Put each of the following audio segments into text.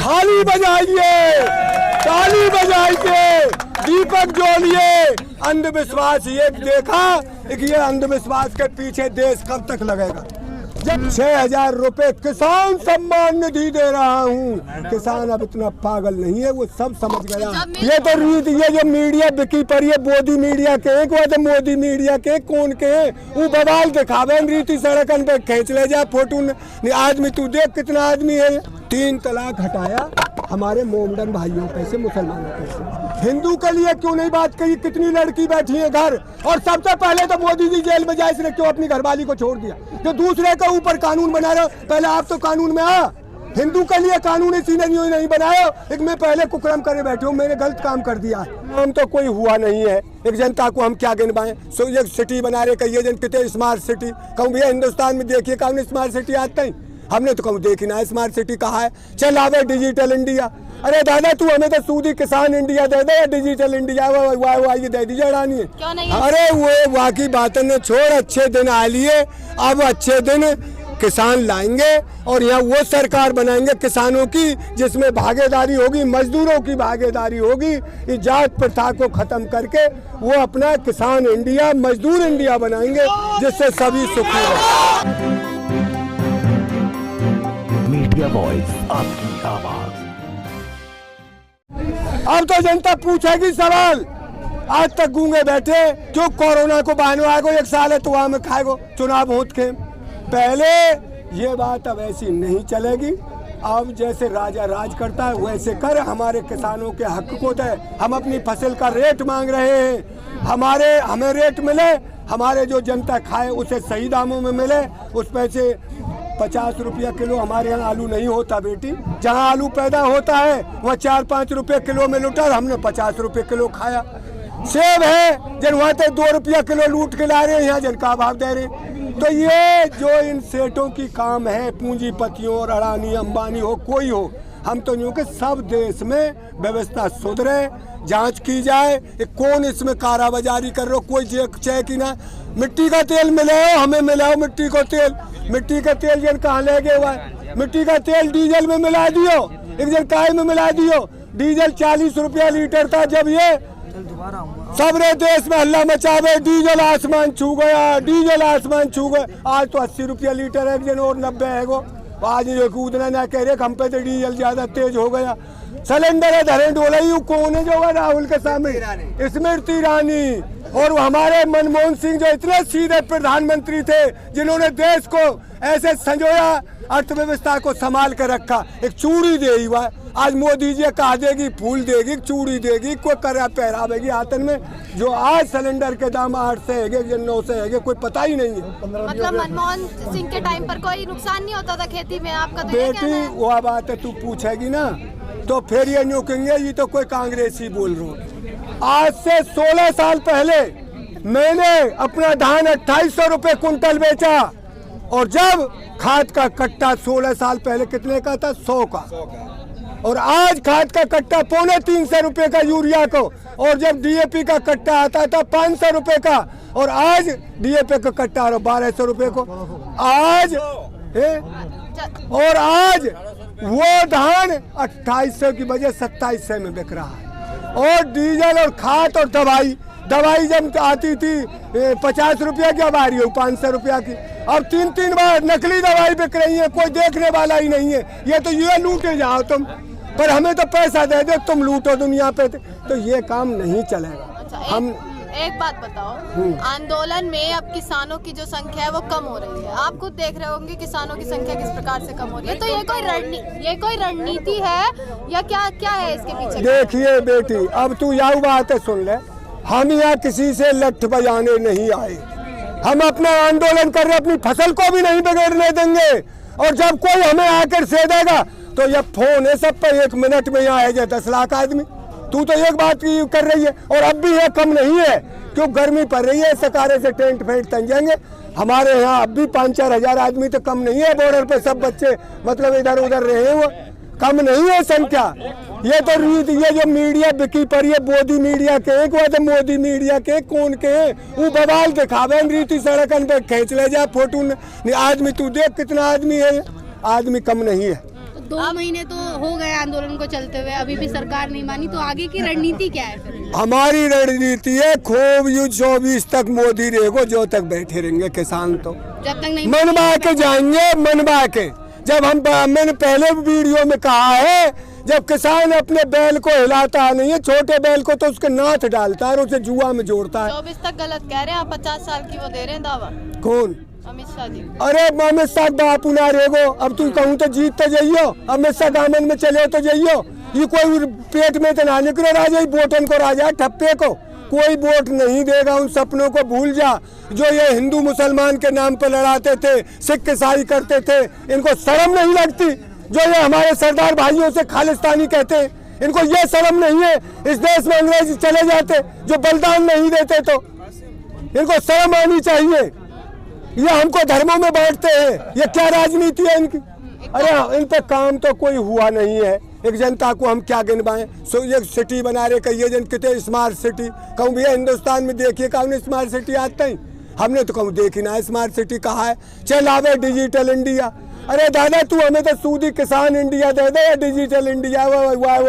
थाली बजाइए, ताली बजाइए, दीपक जोड़िए। अंधविश्वास ये देखा कि ये अंधविश्वास के पीछे देश कब तक लगेगा। जब 6,000 रुपए किसान सम्मान निधि दे रहा हूँ, किसान अब इतना पागल नहीं है, वो सब समझ गया। ये तो रीत, ये जो मीडिया बिकी पर ये मोदी मीडिया के एक बात, मोदी मीडिया के कौन के वो बवाल दिखावे रीति सड़कन पे खींच ले जा फोटो। आदमी तू देख कितना आदमी है। 3 तलाक हटाया हमारे मोमडन भाइयों पे से, मुसलमानों पे से। हिंदू के लिए क्यों नहीं बात कही? कितनी लड़की बैठी है घर। और सबसे पहले तो मोदी जी जेल में जाए, इसने क्यों अपनी घरवाली को छोड़ दिया? जो दूसरे के ऊपर कानून बना रहे हो, पहले आप तो कानून में आ। हिंदू के लिए कानून इसी ने नहीं बनाया। एक मैं पहले कुकरम करे बैठे हूँ, मैंने गलत काम कर दिया है। हम तो कोई हुआ नहीं है, एक जनता को हम क्या गिनवाएं। सो ये सिटी बना रहे, कहिए जन कितने स्मार्ट सिटी कहूँ भैया हिंदुस्तान में देखिए कौन स्मार्ट सिटी आते हैं। हमने तो कहूँ देखी ना स्मार्ट सिटी कहा है। चल आवे डिजिटल इंडिया। अरे दादा तू हमें तो सूदी किसान इंडिया दे दे, डिजिटल इंडिया वाह ये दे दीजिए रानी। अरे वो बाकी बातें ने छोड़, अच्छे दिन आ लिए। अब अच्छे दिन किसान लाएंगे और यहाँ वो सरकार बनाएंगे किसानों की, जिसमें भागीदारी होगी, मजदूरों की भागीदारी होगी। इस जात प्रथा को खत्म करके वो अपना किसान इंडिया, मजदूर इंडिया बनाएंगे, जिससे सभी सुखी रहे। मीडिया वॉइस, आपकी आवाज। अब तो जनता पूछेगी सवाल। आज तक गूंगे बैठे क्यों? कोरोना को बहाने आगो, 1 साल है तो वहां में खाएगो, चुनाव होत के पहले ये बात अब ऐसी नहीं चलेगी। अब जैसे राजा राज करता है वैसे कर, हमारे किसानों के हक को दे। हम अपनी फसल का रेट मांग रहे हैं, हमें रेट मिले, हमारे जो जनता खाए उसे सही दामों में मिले। उस पैसे 50 रुपया किलो हमारे यहाँ आलू नहीं होता बेटी। जहाँ आलू पैदा होता है वहाँ 4-5 रुपये किलो में लूटा, हमने 50 रुपये किलो खाया। सेब है जन वहाँ तो 2 रुपया किलो लूट के ला रहे हैं, यहाँ जन का भाव दे रहे। तो ये जो इन सेठों की काम है, पूंजीपतियों और अडानी अंबानी हो कोई हो, हम तो यूँ कि सब देश में व्यवस्था सुधरे, जांच की जाए कौन इसमें काराबाजारी कर रहे हो, कोई चेक ही ना। मिट्टी का तेल मिले हो, हमें मिला हो मिट्टी को तेल। मिट्टी का तेल जन कहाँ ले गए हुआ है? मिट्टी का तेल डीजल में मिला दियो, एक जन काय में मिला दियो। डीजल 40 रुपया लीटर था जब ये सबरे देश में हल्ला मचावे, डीजल आसमान छू गया, डीजल आसमान छू गया। आज तो 80 रुपया लीटर है जन, और 90 है गो। आज ये कूदना ना कह रहे हम पे तो डीजल ज्यादा तेज हो गया। सिलेंडर है धरे डोला ही कौन है जो राहुल के सामने? स्मृति ईरानी। और हमारे मनमोहन सिंह जो इतने सीधे प्रधानमंत्री थे, जिन्होंने देश को ऐसे संजोया, अर्थव्यवस्था को संभाल कर रखा। एक चूड़ी दे हुआ, आज मोदी जी कहा देगी फूल देगी, चूड़ी देगी, कोई करा पहरावेगी हाथन में। जो आज सिलेंडर के दाम 8 से है 9 से है, कोई पता ही नहीं है। मतलब मनमोहन सिंह के टाइम पर कोई नुकसान नहीं होता था खेती में, आपका तो बेटी वो बात है, तू पूछेगी ना तो फिर ये न्यू कहेंगे ये तो कोई कांग्रेसी बोल रहा हूँ। आज से 16 साल पहले मैंने अपना धान 2800 रुपये कुंटल बेचा, और जब खाद का कट्टा 16 साल पहले कितने का था? 100 का। और आज खाद का कट्टा 250 रुपये का यूरिया को, और जब डीएपी का कट्टा आता था 500 रुपये का, और आज डीएपी का कट्टा आ रहा 1200 रुपये को। आज और आज वो धान 2800 की बजाय 2700 में बिक रहा है। और डीजल और खाद और दवाई जब आती थी 50 रुपया की, अब आ रही हो 500 रुपया की। अब 3-3 बार नकली दवाई बिक रही है, कोई देखने वाला ही नहीं है। ये तो ये लूटे जाओ तुम, पर हमें तो पैसा दे दे तुम लूटो दुनिया पे, तो ये काम नहीं चलेगा। हम एक बात बताओ, आंदोलन में अब किसानों की जो संख्या है वो कम हो रही है, आप खुद देख रहे होंगे किसानों की संख्या किस प्रकार से कम हो रही है। तो ये कोई रणनीति है या क्या है इसके पीछे? देखिए बेटी, अब तू यह बात है सुन ले, हम यहाँ किसी से लठ बजाने नहीं आए। हम अपना आंदोलन कर रहे, अपनी फसल को भी नहीं बिगड़ने देंगे। और जब कोई हमें आकर से देगा तो ये फोन है सब पे, 1 मिनट में यहाँ आ जाए 10 लाख आदमी। तू तो एक बात कर रही है, और अब भी ये कम नहीं है, क्यों गर्मी पड़ रही है, सकारे से टेंट फेंट तंजेंगे। हमारे यहाँ अब भी 5-4 हजार आदमी तो कम नहीं है। बॉर्डर पे सब बच्चे मतलब इधर उधर रहे, वो कम नहीं है संख्या। ये तो रीत, ये जो मीडिया बिकी पर ये मोदी मीडिया के एक बात, मोदी मीडिया के कौन के वो बवाल दिखावे रीति सड़कन पे खींच ले जा फोटो। आदमी तू देख कितना आदमी है, आदमी कम नहीं है। 2 महीने तो हो गए आंदोलन को चलते हुए, अभी भी सरकार नहीं मानी, तो आगे की रणनीति क्या है फिर? हमारी रणनीति है खूब यू 24 तक मोदी रहेगो, जो तक बैठे रहेंगे किसान तो जब तक नहीं मनवा के जाएंगे, मनवा के। जब मैंने पहले वीडियो में कहा है, जब किसान अपने बैल को हिलाता नहीं है, छोटे बैल को तो उसके नाथ डालता है और उसे जुआ में जोड़ता है। 24 तक गलत कह रहे हैं आप, 50 साल की वो दे रहे हैं दावा। कौन? अमित शाह जी। अरे अमित शाह बापू ना रेगो, अब तुम कहूँ तो जीत तो जाइयो, अमित शाह दामन में चले तो जाइयो, ये कोई पेट में तो ना निकले राजा, बोटन को राजा ठप्पे को कोई वोट नहीं देगा। उन सपनों को भूल जा जो ये हिंदू मुसलमान के नाम पर लड़ाते थे, सिख ईसाई करते थे। इनको शर्म नहीं लगती? जो ये हमारे सरदार भाइयों से खालिस्तानी कहते हैं, इनको ये शर्म नहीं है? इस देश में अंग्रेज चले जाते जो बलिदान नहीं देते, तो इनको शर्म आनी चाहिए। ये हमको धर्मों में बांटते हैं, ये क्या राजनीति है इनकी? अरे इन पे काम तो कोई हुआ नहीं है। एक जनता को हम क्या गिनवाएं? एक सिटी बना रहे, कहिए जन कितने स्मार्ट सिटी, कहूँ भैया हिंदुस्तान में देखिए कौन स्मार्ट सिटी आते हैं? हमने तो कहूँ देखी ना स्मार्ट सिटी कहा है। चल आवे डिजिटल इंडिया, अरे दादा तू हमें तो सूदी किसान इंडिया दे दे या डिजिटल इंडिया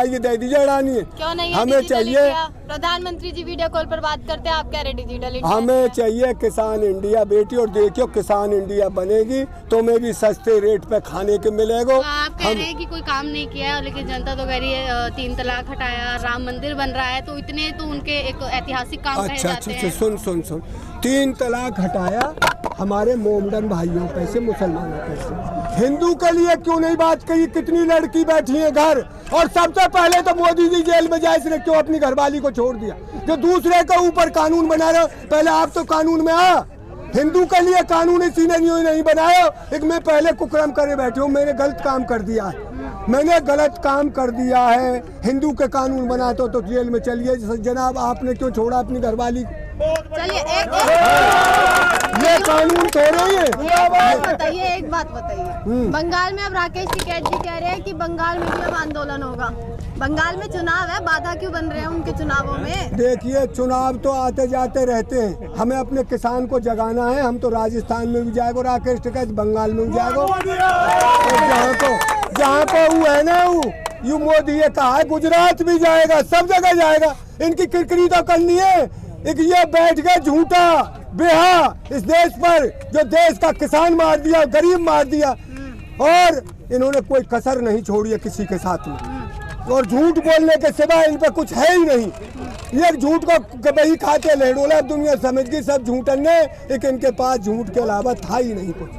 ये दे दीजिए रानी है। क्यों नहीं? हमें चाहिए प्रधानमंत्री जी वीडियो कॉल पर बात करते हैं, आप कह रहे डिजिटल इंडिया। हमें चाहिए किसान इंडिया बेटी, और देखियो किसान इंडिया बनेगी तो मैं भी सस्ते रेट पे खाने के मिलेगा। आप कह रहे हैं कि कोई काम नहीं किया, लेकिन जनता तो कह रही है 3 तलाक हटाया, राम मंदिर बन रहा है, तो इतने तो उनके एक ऐतिहासिक काम कहे जाते हैं। सुन 3 तलाक हटाया हमारे मोमडन भाइयों पे से, मुसलमानों पे से। हिंदू के लिए क्यों नहीं बात कही? कितनी लड़की बैठी है घर, और सबसे पहले तो मोदी जी जेल में जाए, इसने क्यों अपनी घरवाली को छोड़ दिया? जो दूसरे के ऊपर कानून बना रहे हो, पहले आप तो कानून में आ। हिंदू के लिए कानून इसी ने नहीं बनाया। एक मैं पहले कुकरम करे बैठी हूँ, मैंने गलत काम कर दिया है, मैंने गलत काम कर दिया है। हिंदू के कानून बनाते तो जेल में चलिए जनाब, आपने क्यों छोड़ा अपनी घरवाली? चलिए ये कानून थोड़े है। एक बात बताइए, बंगाल में अब राकेश टिकैत जी कह रहे हैं कि बंगाल में भी अब आंदोलन होगा। बंगाल में चुनाव है, बाधा क्यों बन रहे हैं उनके चुनावों में? देखिए चुनाव तो आते जाते रहते हैं, हमें अपने किसान को जगाना है। हम तो राजस्थान में भी जाएगा राकेश टिकैत, बंगाल में भी जाएगा, जहाँ को वो है ना यू मोदी ये कहा है, गुजरात भी जाएगा, सब जगह जाएगा। इनकी किरकिरी तो करनी है। एक ये बैठ गए झूठा बेहा इस देश पर, जो देश का किसान मार दिया, गरीब मार दिया, और इन्होंने कोई कसर नहीं छोड़ी है किसी के साथ में। और झूठ बोलने के सिवा इन पे कुछ है ही नहीं। ये झूठ को बही खाते लहडोला दुनिया समझ गई सब झूठन ने, लेकिन इनके पास झूठ के अलावा था ही नहीं कुछ।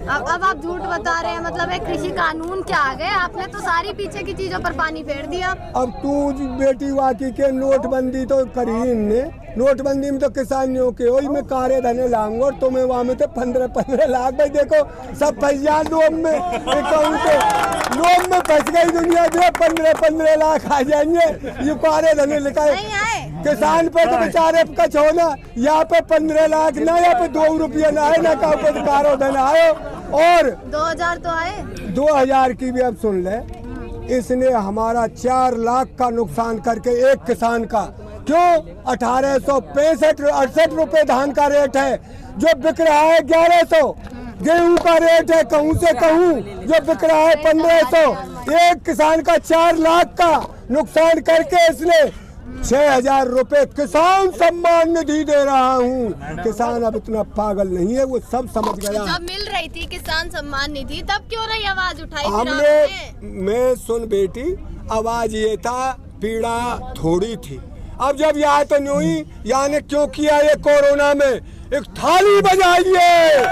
अब आप झूठ बता रहे हैं, मतलब एक कृषि कानून क्या आ गए? आपने तो सारी पीछे की चीजों पर पानी फेर दिया। अब तू बेटी वाकी के नोटबंदी तो करी इनने, नोटबंदी में तो किसानियों के वही में कारे धने लाऊंगा, और तुम्हें वहाँ में तो 15 लाख। भाई देखो सब पैसा लोम में, लोम में फंस गई दुनिया जो 15 लाख आ जाएंगे। ये कारे धने लिखा किसान पे तो बेचारे कच हो ना, यहाँ पे 15 लाख ना, यहाँ पे 2 रुपया ना है ना, कारो धन आयो। और 2000 तो आए, 2000 की भी अब सुन ले, इसने हमारा 4 लाख का नुकसान करके एक किसान का, क्यों 1865-68 रुपए धान का रेट है, जो बिक रहा है 1100। गेहूं का रेट है कहूं से कहूं जो बिक रहा है 1500। एक किसान का 4 लाख का नुकसान करके इसने 6000 रुपए किसान सम्मान निधि दे रहा हूँ। किसान अब इतना पागल नहीं है, वो सब समझ गया। जब मिल रही थी किसान सम्मान निधि तब क्यों नहीं आवाज उठाई? हमने मैं सुन बेटी, आवाज ये था, पीड़ा थोड़ी थी। अब जब यहाँ तो न्यू ही यानी क्यों किया ये कोरोना में, एक थाली बजाइए,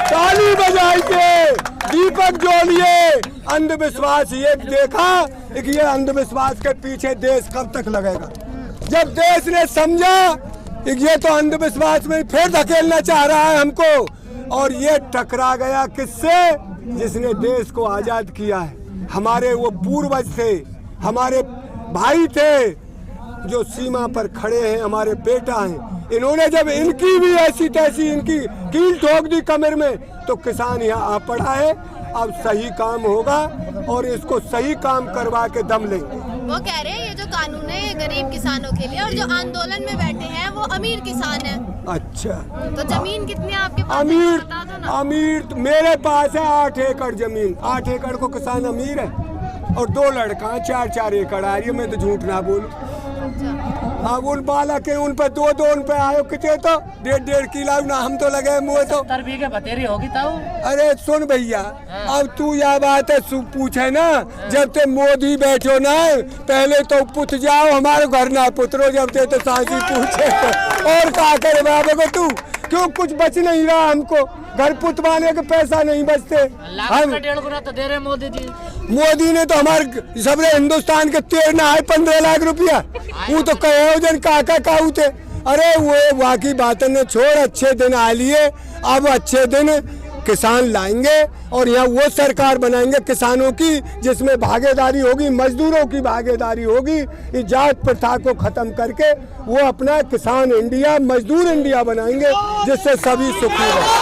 ताली बजाइए, दीपक जोड़िए। अंधविश्वास ये देखा कि ये अंधविश्वास के पीछे देश कब तक लगेगा। जब देश ने समझा कि ये तो अंधविश्वास में फिर धकेलना चाह रहा है हमको, और ये टकरा गया किससे? जिसने देश को आजाद किया है। हमारे वो पूर्वज थे, हमारे भाई थे जो सीमा पर खड़े हैं, हमारे बेटा हैं। इन्होंने जब इनकी भी ऐसी तैसी इनकी कील ठोक दी कमर में, तो किसान यहाँ आ पड़ा है। अब सही काम होगा और इसको सही काम करवा के दम लेंगे। वो कह रहे हैं ये जो कानून है ये गरीब किसानों के लिए, और जो आंदोलन में बैठे हैं वो अमीर किसान हैं। अच्छा, तो जमीन कितनी है आपके पास? बता दो ना। अमीर तो मेरे पास है 8 एकड़ जमीन। 8 एकड़ को किसान अमीर है, और 2 लड़का 4-4 एकड़ आ रही है। मैं तो झूठ ना बोलूं। अब उन बालक है, उन पे 2-2 उन पे आयो किचे तो 1.5 किलो ना, हम तो लगे मुँह तो 70 बीघे बतेरी होगी तब। अरे सुन भैया, अब तू यह बात है पूछे ना, जब ते मोदी बैठो ना, पहले तो पुत जाओ हमारे घर ना पुत्रो, जब ते तो सांसी पूछे तो। और क्या करे बाबा को तू, क्यों कुछ बच नहीं रहा हमको, घर पुतवाने का पैसा नहीं बचते। हम 1.5 गुना तो दे रहे मोदी जी। मोदी ने तो हमारे सबरे हिंदुस्तान के 15 लाख रुपया, वो तो कहे जन काका काऊ थे। अरे वो वाकई बातें ने छोड़, अच्छे दिन आ लिए, अब अच्छे दिन किसान लाएंगे और यहाँ वो सरकार बनाएंगे किसानों की, जिसमें भागीदारी होगी, मजदूरों की भागीदारी होगी। इस जात प्रथा को खत्म करके वो अपना किसान इंडिया, मजदूर इंडिया बनाएंगे, जिससे सभी सुखी रहे।